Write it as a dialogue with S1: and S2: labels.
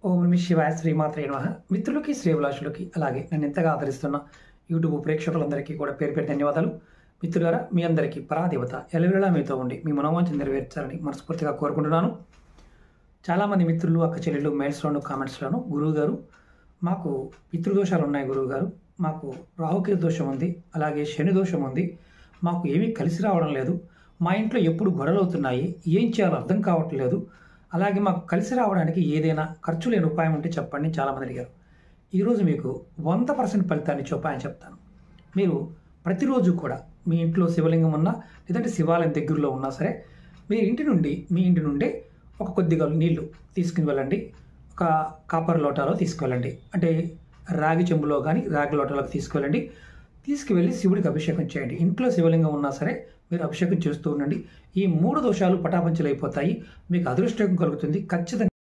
S1: ఓం నమః శివాయ శ్రీమాత్రే నమః. మిత్రులకి శ్రేభిలాషులకి అలాగే నన్ను ఎంతగా ఆదరిస్తున్న యూట్యూబ్ ప్రేక్షకులందరికీ కూడా పేరు పేరు ధన్యవాదాలు. మిత్రులారా, మీ అందరికీ పరాదేవత ఎల్లవేళలా మీతో ఉండి మీ మనోవాంఛను నెరవేర్చాలని మనస్ఫూర్తిగా కోరుకుంటున్నాను. చాలామంది మిత్రులు, అక్క చెల్లెళ్ళు మెయిల్స్లోను కామెంట్స్లోను గురువుగారు మాకు పితృదోషాలు ఉన్నాయి, గురువుగారు మాకు రాహుకేతు దోషం ఉంది, అలాగే శని దోషం ఉంది, మాకు ఏమీ కలిసి రావడం లేదు, మా ఇంట్లో ఎప్పుడు గొడవలు అవుతున్నాయి, ఏం చేయాలో అర్థం కావట్లేదు, అలాగే మాకు కలిసి రావడానికి ఏదైనా ఖర్చు లేని ఉపాయం ఉంటే చెప్పండి చాలామంది అడిగారు. ఈరోజు మీకు 100% ఫలితాన్ని ఇచ్చే ఉపాయం చెప్తాను. మీరు ప్రతిరోజు కూడా మీ ఇంట్లో శివలింగం ఉన్నా లేదంటే శివాలయం దగ్గరలో ఉన్నా సరే మీ ఇంటి నుండి ఒక కొద్దిగా నీళ్లు తీసుకుని వెళ్ళండి. ఒక కాపర్ లోటాలో తీసుకువెళ్ళండి, అంటే రాగి చెంబులో కానీ రాగి లోటాలోకి తీసుకువెళ్ళండి. తీసుకువెళ్ళి శివుడికి అభిషేకం చేయండి. ఇంట్లో శివలింగం ఉన్నా సరే మీరు అభిషేకం చేస్తూ ఉండండి. ఈ 3 దోషాలు పటాపంచలైపోతాయి, మీకు అదృష్టం కలుగుతుంది ఖచ్చితంగా.